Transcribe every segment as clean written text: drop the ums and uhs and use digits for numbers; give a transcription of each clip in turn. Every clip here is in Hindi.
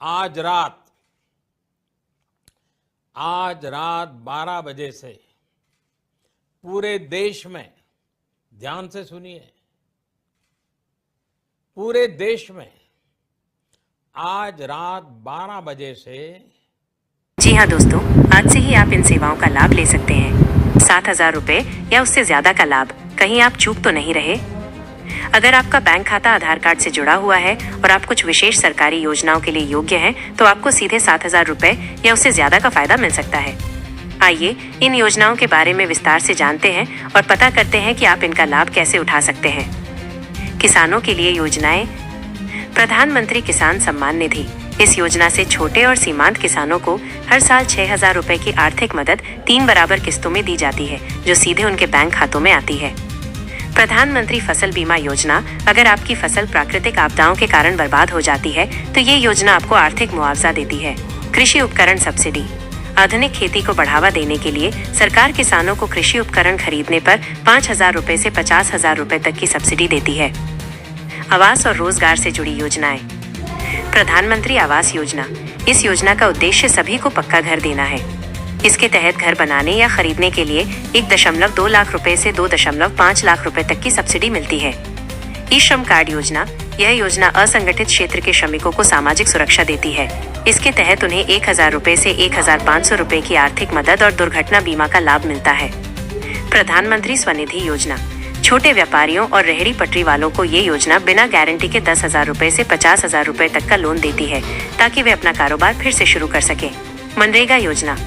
आज रात 12 बजे से पूरे देश में, ध्यान से सुनिए, पूरे देश में आज रात 12 बजे से। जी हाँ दोस्तों, आज से ही आप इन सेवाओं का लाभ ले सकते हैं। 7,000 रुपए या उससे ज्यादा का लाभ। कहीं आप चूक तो नहीं रहे? अगर आपका बैंक खाता आधार कार्ड से जुड़ा हुआ है और आप कुछ विशेष सरकारी योजनाओं के लिए योग्य हैं, तो आपको सीधे 7,000 रुपए या उससे ज्यादा का फायदा मिल सकता है। आइए इन योजनाओं के बारे में विस्तार से जानते हैं और पता करते हैं कि आप इनका लाभ कैसे उठा सकते हैं। किसानों के लिए योजनाएं। प्रधानमंत्री किसान सम्मान निधि। इस योजना से छोटे और सीमांत किसानों को हर साल 6,000 रुपए की आर्थिक मदद 3 बराबर किस्तों में दी जाती है, जो सीधे उनके बैंक खातों में आती है। प्रधानमंत्री फसल बीमा योजना। अगर आपकी फसल प्राकृतिक आपदाओं के कारण बर्बाद हो जाती है, तो ये योजना आपको आर्थिक मुआवजा देती है। कृषि उपकरण सब्सिडी। आधुनिक खेती को बढ़ावा देने के लिए सरकार किसानों को कृषि उपकरण खरीदने पर 5,000 रुपए से 50,000 रुपए तक की सब्सिडी देती है। आवास और रोजगार से जुड़ी योजनाएं। प्रधानमंत्री आवास योजना। इस योजना का उद्देश्य सभी को पक्का घर देना है। इसके तहत घर बनाने या खरीदने के लिए 1.2 लाख रुपए से 2.5 लाख रुपए तक की सब्सिडी मिलती है। ई श्रम कार्ड योजना। यह योजना असंगठित क्षेत्र के श्रमिकों को सामाजिक सुरक्षा देती है। इसके तहत उन्हें 1,000 रुपए से 1,500 रुपए की आर्थिक मदद और दुर्घटना बीमा का लाभ मिलता है। प्रधानमंत्री स्वनिधि योजना। छोटे व्यापारियों और रेहड़ी पटरी वालों को ये योजना बिना गारंटी के 10,000 रुपए से 50,000 रुपए तक का लोन देती है, ताकि वे अपना कारोबार फिर से शुरू कर सकें। मनरेगा योजना।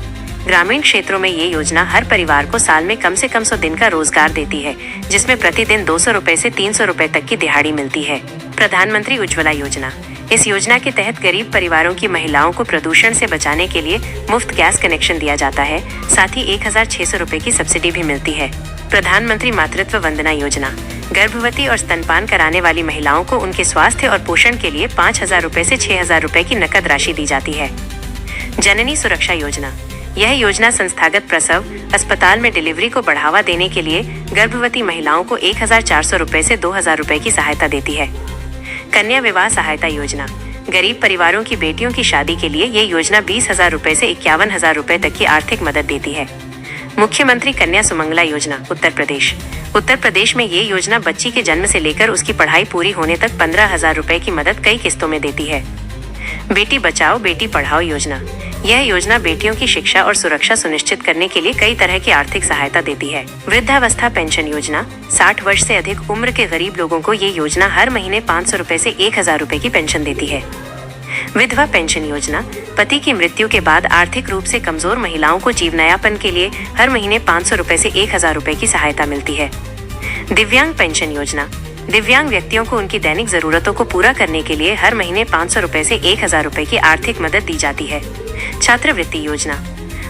ग्रामीण क्षेत्रों में ये योजना हर परिवार को साल में कम से कम 100 दिन का रोजगार देती है, जिसमें प्रतिदिन 200 रुपए से 300 रुपए तक की दिहाड़ी मिलती है। प्रधानमंत्री उज्ज्वला योजना। इस योजना के तहत गरीब परिवारों की महिलाओं को प्रदूषण से बचाने के लिए मुफ्त गैस कनेक्शन दिया जाता है। साथ ही 1,600 रुपए की सब्सिडी भी मिलती है। प्रधानमंत्री मातृत्व वंदना योजना। गर्भवती और स्तनपान कराने वाली महिलाओं को उनके स्वास्थ्य और पोषण के लिए 5,000 रुपए से 6,000 रुपए की नकद राशि दी जाती है। जननी सुरक्षा योजना। यह योजना संस्थागत प्रसव, अस्पताल में डिलीवरी को बढ़ावा देने के लिए गर्भवती महिलाओं को 1,400 रुपए से 2,000 रुपए की सहायता देती है। कन्या विवाह सहायता योजना। गरीब परिवारों की बेटियों की शादी के लिए ये योजना 20,000 रुपए से 51,000 रुपए तक की आर्थिक मदद देती है। मुख्यमंत्री कन्या सुमंगला योजना। उत्तर प्रदेश में ये योजना बच्ची के जन्म से लेकर उसकी पढ़ाई पूरी होने तक 15,000 रुपए की मदद कई किस्तों में देती है। बेटी बचाओ बेटी पढ़ाओ योजना। यह योजना बेटियों की शिक्षा और सुरक्षा सुनिश्चित करने के लिए कई तरह की आर्थिक सहायता देती है। वृद्धावस्था पेंशन योजना। 60 वर्ष से अधिक उम्र के गरीब लोगों को ये योजना हर महीने 500 रुपए से 1,000 रुपए की पेंशन देती है। विधवा पेंशन योजना। पति की मृत्यु के बाद आर्थिक रूप से कमजोर महिलाओं को जीवनयापन के लिए हर महीने 500 रुपए से 1,000 रुपए की सहायता मिलती है। दिव्यांग पेंशन योजना। दिव्यांग व्यक्तियों को उनकी दैनिक जरूरतों को पूरा करने के लिए हर महीने 500 रुपए से 1,000 रुपए की आर्थिक मदद दी जाती है। छात्रवृत्ति योजना।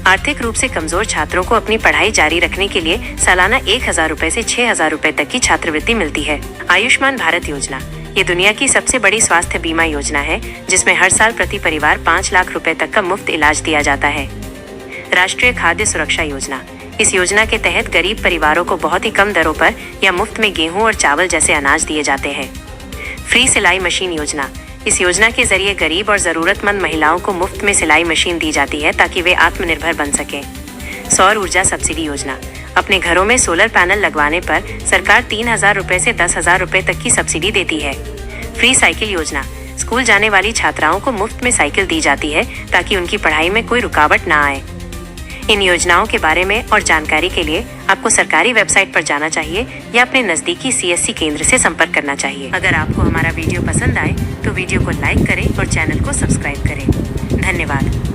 आर्थिक रूप से कमजोर छात्रों को अपनी पढ़ाई जारी रखने के लिए सालाना 1,000 रुपए से 6,000 रुपए तक की छात्रवृत्ति मिलती है। आयुष्मान भारत योजना। ये दुनिया की सबसे बड़ी स्वास्थ्य बीमा योजना है, जिसमें हर साल प्रति परिवार 5 लाख रुपए तक का मुफ्त इलाज दिया जाता है। राष्ट्रीय खाद्य सुरक्षा योजना। इस योजना के तहत गरीब परिवारों को बहुत ही कम दरों पर या मुफ्त में गेहूं और चावल जैसे अनाज दिए जाते हैं। फ्री सिलाई मशीन योजना। इस योजना के जरिए गरीब और जरूरतमंद महिलाओं को मुफ्त में सिलाई मशीन दी जाती है, ताकि वे आत्मनिर्भर बन सकें। सौर ऊर्जा सब्सिडी योजना। अपने घरों में सोलर पैनल लगवाने पर सरकार 3,000 रुपए से 10,000 रुपए तक की सब्सिडी देती है। फ्री साइकिल योजना। स्कूल जाने वाली छात्राओं को मुफ्त में साइकिल दी जाती है, ताकि उनकी पढ़ाई में कोई रुकावट ना आए। इन योजनाओं के बारे में और जानकारी के लिए आपको सरकारी वेबसाइट पर जाना चाहिए या अपने नजदीकी CSC केंद्र से संपर्क करना चाहिए। अगर आपको हमारा वीडियो पसंद आए तो वीडियो को लाइक करें और चैनल को सब्सक्राइब करें। धन्यवाद।